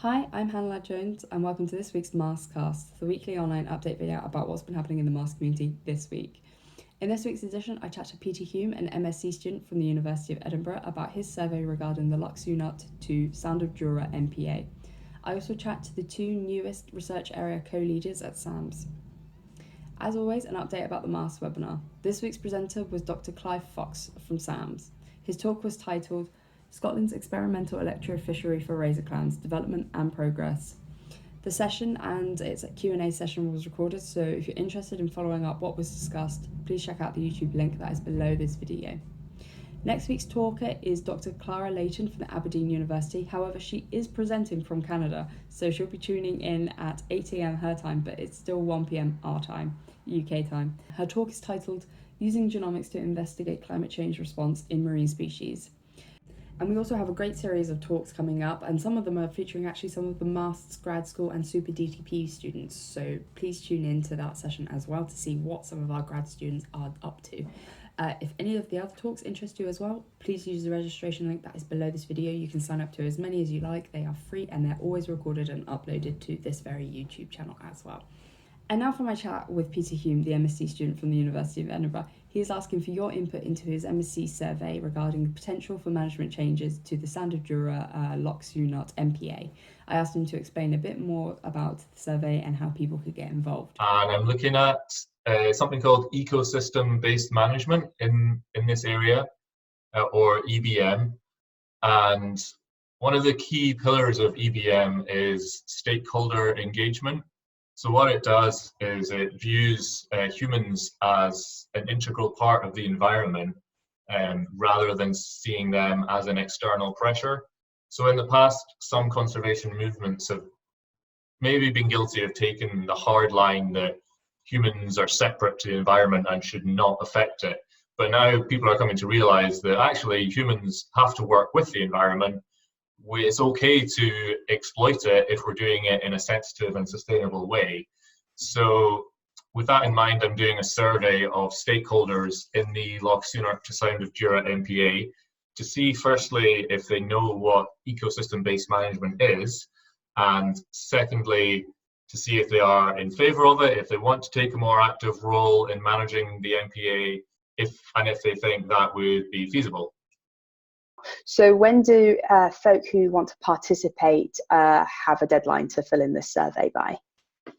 Hi, I'm Hannah Ladd-Jones and welcome to this week's MASTS CAST, the weekly online update video about what's been happening in the MASTS community this week. In this week's edition, I chat to Peter Hume, an MSc student from the University of Edinburgh, about his survey regarding the Lucie to Sound of Jura MPA. I also chat to the two newest research area co-leaders at SAMS. As always, an update about the MASTS webinar. This week's presenter was Dr. Clive Fox from SAMS. His talk was titled Scotland's Experimental Electrofishery for Razor Clams, Development and Progress. The session and its Q&A session was recorded, so if you're interested in following up what was discussed, please check out the YouTube link that is below this video. Next week's talker is Dr. Clara Layton from the Aberdeen University. However, she is presenting from Canada, so she'll be tuning in at 8 AM her time, but it's still 1 PM our time, UK time. Her talk is titled Using Genomics to Investigate Climate Change Response in Marine Species. And we also have a great series of talks coming up, and some of them are featuring actually some of the MASTS grad school and Super DTP students. So please tune in to that session as well to see what some of our grad students are up to. If any of the other talks interest you as well, please use the registration link that is below this video. You can sign up to as many as you like. They are free and they're always recorded and uploaded to this very YouTube channel as well. And now for my chat with Peter Hume, the MSc student from the University of Edinburgh. He is asking for your input into his MSc survey regarding the potential for management changes to the Sound of Jura Lucie MPA. I asked him to explain a bit more about the survey and how people could get involved. And I'm looking at something called ecosystem-based management in this area, or EBM. And one of the key pillars of EBM is stakeholder engagement. So what it does is it views humans as an integral part of the environment rather than seeing them as an external pressure. So in the past, some conservation movements have maybe been guilty of taking the hard line that humans are separate to the environment and should not affect it. But now people are coming to realize that actually humans have to work with the environment. It's okay to exploit it if we're doing it in a sensitive and sustainable way. So with that in mind, I'm doing a survey of stakeholders in the Lucie to Sound of Jura MPA to see firstly if they know what ecosystem-based management is, and secondly to see if they are in favour of it, if they want to take a more active role in managing the MPA, if they think that would be feasible. So when do folk who want to participate have a deadline to fill in this survey by?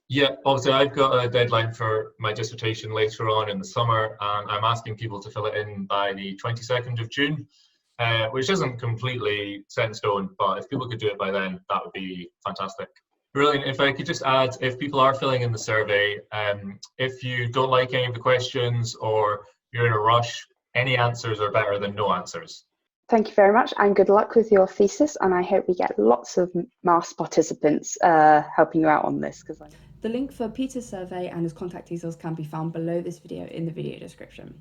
Yeah, obviously I've got a deadline for my dissertation later on in the summer, and I'm asking people to fill it in by the 22nd of June, which isn't completely set in stone, but if people could do it by then, that would be fantastic. Brilliant. If I could just add, if people are filling in the survey, if you don't like any of the questions or you're in a rush, any answers are better than no answers. Thank you very much, and good luck with your thesis, and I hope we get lots of MASTS participants helping you out on this. The link for Peter's survey and his contact details can be found below this video in the video description.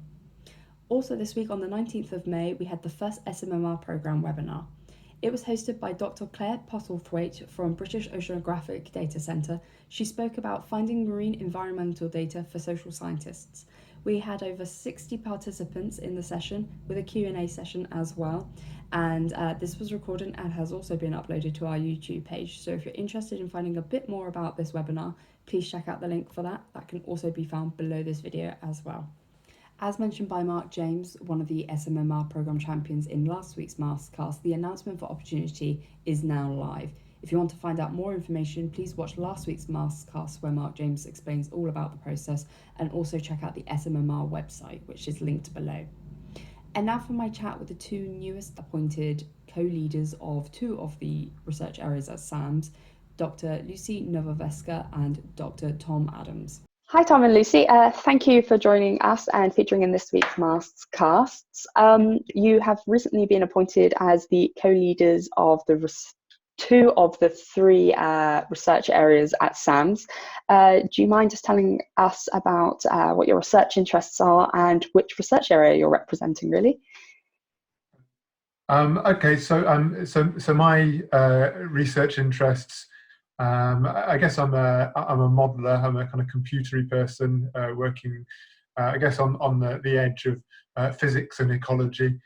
Also this week on the 19th of May, we had the first SMMR programme webinar. It was hosted by Dr. Claire Postlethwaite from British Oceanographic Data Centre. She spoke about finding marine environmental data for social scientists. We had over 60 participants in the session with a Q&A session as well. And this was recorded and has also been uploaded to our YouTube page. So if you're interested in finding a bit more about this webinar, please check out the link for that. That can also be found below this video as well. As mentioned by Mark James, one of the SMMR programme champions in last week's MASTS cast, the announcement for opportunity is now live. If you want to find out more information, please watch last week's MASTS cast where Mark James explains all about the process, and also check out the SMMR website, which is linked below. And now for my chat with the two newest appointed co-leaders of two of the research areas at SAMS, Dr. Lucie Novoveska and Dr. Tom Adams. Hi Tom and Lucie, thank you for joining us and featuring in this week's MASTS casts. You have recently been appointed as the co-leaders of two of the three research areas at SAMS. Do you mind just telling us about what your research interests are and which research area you're representing, really? Okay, so my research interests. I guess I'm a modeler. I'm a kind of computery person working, I guess, on the edge of physics and ecology.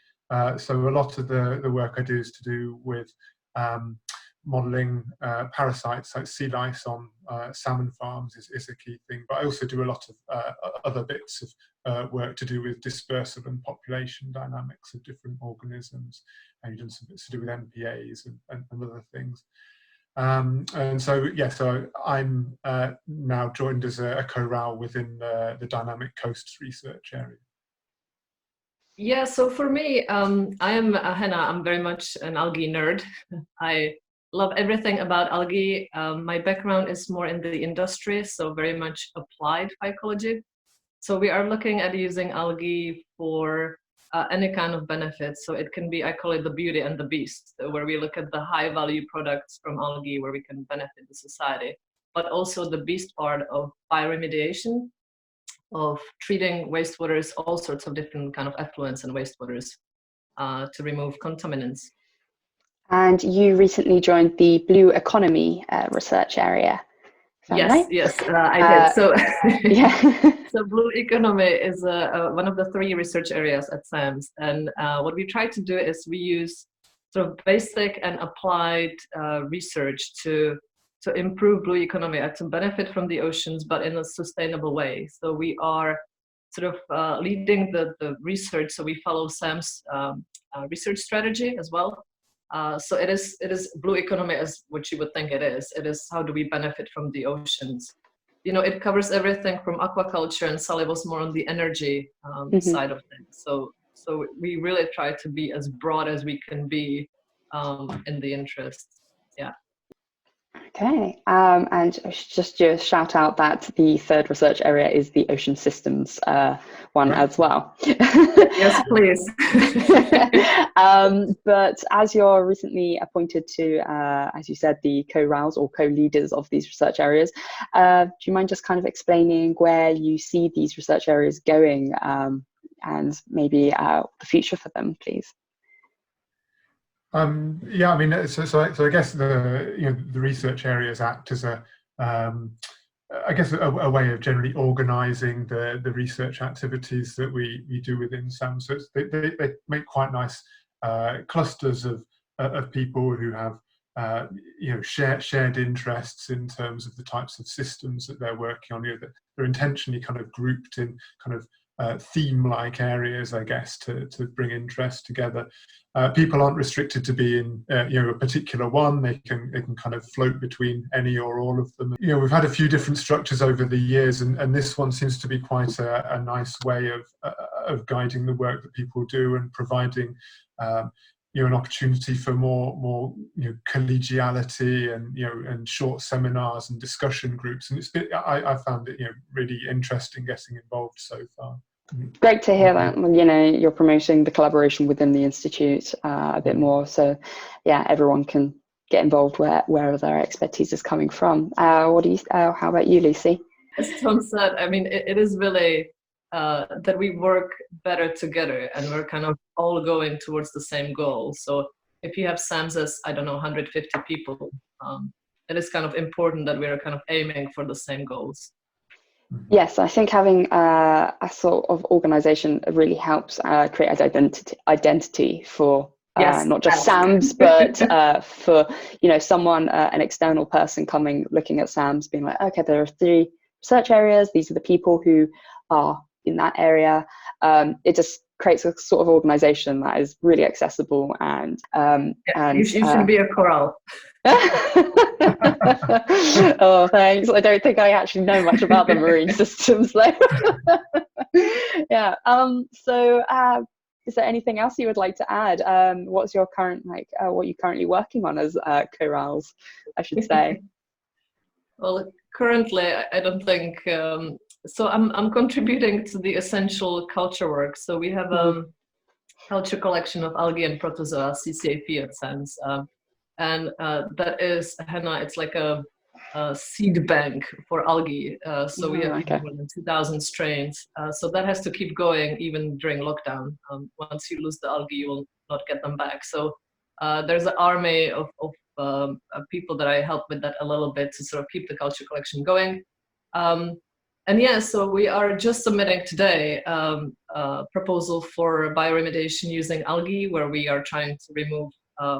So a lot of the work I do is to do with modelling parasites like sea lice on salmon farms is a key thing. But I also do a lot of other bits of work to do with dispersal and population dynamics of different organisms. And you've done some bits to do with MPAs and other things. And so, yeah, so I'm now joined as a co-RAL within the Dynamic Coasts research area. Yeah, so for me, I am Hannah. I'm very much an algae nerd. I love everything about algae. My background is more in the industry, so very much applied phycology. So we are looking at using algae for any kind of benefit. So it can be, I call it the beauty and the beast, where we look at the high value products from algae where we can benefit the society, but also the beast part of bioremediation, of treating wastewaters, all sorts of different kind of effluents and wastewaters to remove contaminants. And you recently joined the blue economy research area. Yes, right? yes, I did. So, yeah. So blue economy is one of the 3 research areas at SAMS. And what we try to do is we use sort of basic and applied research to improve blue economy and to benefit from the oceans, but in a sustainable way. So we are sort of leading the research. So we follow SAM's research strategy as well. So it is blue economy as what you would think it is. It is how do we benefit from the oceans. You know, it covers everything from aquaculture, and Sally was more on the energy side of things. So we really try to be as broad as we can be in the interest. Yeah. Okay, and just to shout out that the 3rd research area is the ocean systems one as well. Yes, please. But as you're recently appointed to, as you said, the co-RALs or co-leaders of these research areas, do you mind just kind of explaining where you see these research areas going and maybe the future for them, please? Yeah, I mean, so I guess the research areas act as a way of generally organising the research activities that we do within SAMS. So they make quite nice clusters of people who have shared interests in terms of the types of systems that they're working on. They're intentionally kind of grouped in kind of theme-like areas, I guess, to bring interest together. People aren't restricted to be in a particular one. They can kind of float between any or all of them. We've had a few different structures over the years, and this one seems to be quite a nice way of guiding the work that people do and providing an opportunity for more collegiality and short seminars and discussion groups. And I found it really interesting getting involved so far. Great to hear that, you're promoting the collaboration within the Institute a bit more. So yeah, everyone can get involved wherever their expertise is coming from. How about you, Lucie? As Tom said, I mean, it is really that we work better together and we're kind of all going towards the same goal. So if you have SAMS as, 150 people, it is kind of important that we're kind of aiming for the same goals. Yes, I think having a sort of organisation really helps create identity for not just SAMS, but for someone, an external person looking at SAMS, being like, okay, there are 3 research areas. These are the people who are in that area. It just creates a sort of organisation that is really accessible and you should be a coral. Oh, thanks. I don't think I actually know much about the marine systems though. Yeah. So is there anything else you would like to add? What's your current what you're currently working on as co-RALs, I should say? Well, currently I don't think so. I'm contributing to the essential culture work. So we have a culture collection of algae and protozoa, CCAP at SAMS. And that is, Hannah, it's like a seed bank for algae. So we have more than 2,000 strains. So that has to keep going even during lockdown. Once you lose the algae, you will not get them back. So there's an army of people that I help with that a little bit to sort of keep the culture collection going. And yeah, so we are just submitting today a proposal for bioremediation using algae, where we are trying to remove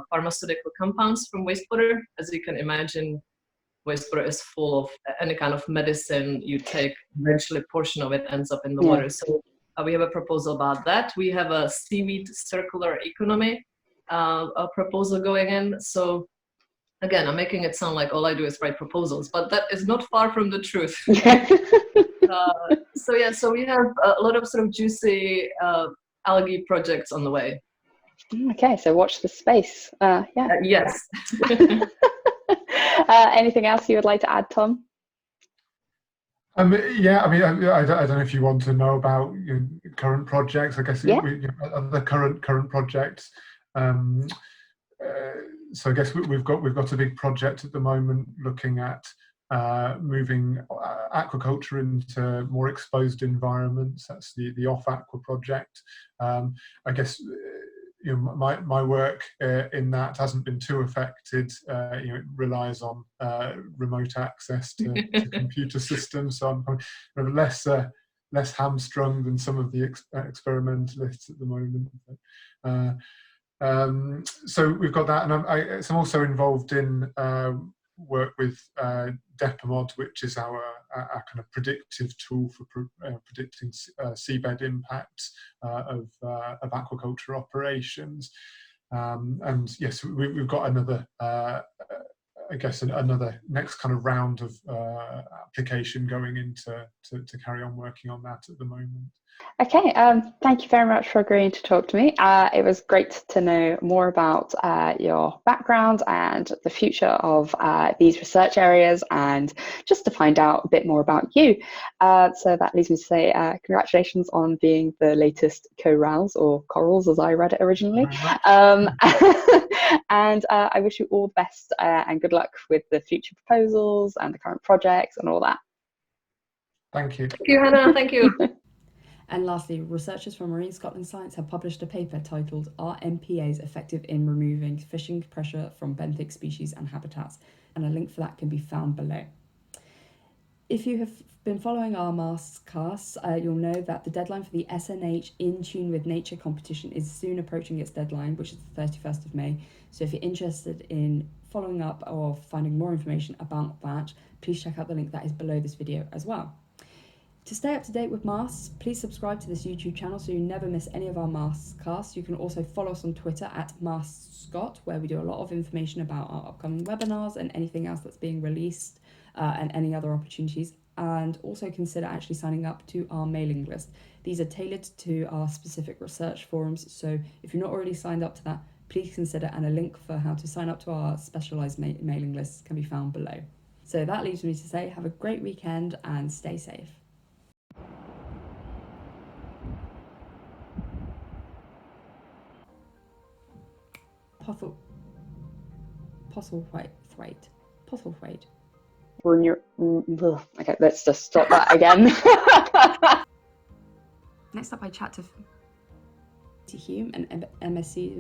pharmaceutical compounds from wastewater. As you can imagine, wastewater is full of any kind of medicine you take, eventually a portion of it ends up in the water. So we have a proposal about that. We have a seaweed circular economy a proposal going in. So again, I'm making it sound like all I do is write proposals, but that is not far from the truth. So we have a lot of sort of juicy algae projects on the way. Okay, so watch the space. Yes. Anything else you would like to add, Tom? Yeah, I mean, I don't know if you want to know about current projects. I guess the current projects. So I guess we've got a big project at the moment looking at moving aquaculture into more exposed environments. That's the Off Aqua project. I guess my work in that hasn't been too affected. It relies on remote access to computer systems, so I'm kind of less hamstrung than some of the experimentalists at the moment. So we've got that, and I'm also involved in work with Depamod, which is our kind of predictive tool for predicting seabed impacts of aquaculture operations. And yes, we've got another, I guess, another next kind of round of application going into to carry on working on that at the moment. Okay, thank you very much for agreeing to talk to me. It was great to know more about your background and the future of these research areas, and just to find out a bit more about you. So that leads me to say congratulations on being the latest co-RALs, or corals as I read it originally. And I wish you all the best and good luck with the future proposals and the current projects and all that. Thank you. Thank you, Hannah. Thank you. And lastly, researchers from Marine Scotland Science have published a paper titled "Are MPAs Effective in Removing Fishing Pressure from Benthic Species and Habitats?" and a link for that can be found below. If you have been following our MASTS casts, you'll know that the deadline for the SNH In Tune with Nature competition is soon approaching its deadline, which is the 31st of May. So if you're interested in following up or finding more information about that, please check out the link that is below this video as well. To stay up to date with MASTS, please subscribe to this YouTube channel so you never miss any of our MASTS casts. You can also follow us on Twitter at MASTScot, where we do a lot of information about our upcoming webinars and anything else that's being released and any other opportunities. And also consider actually signing up to our mailing list. These are tailored to our specific research forums, so if you're not already signed up to that, please consider, and a link for how to sign up to our specialised mailing lists can be found below. So that leaves me to say have a great weekend and stay safe. Postlethwaite. We're in your. Okay, let's just stop that again. Next up, I chat to Peter Hume and MSc.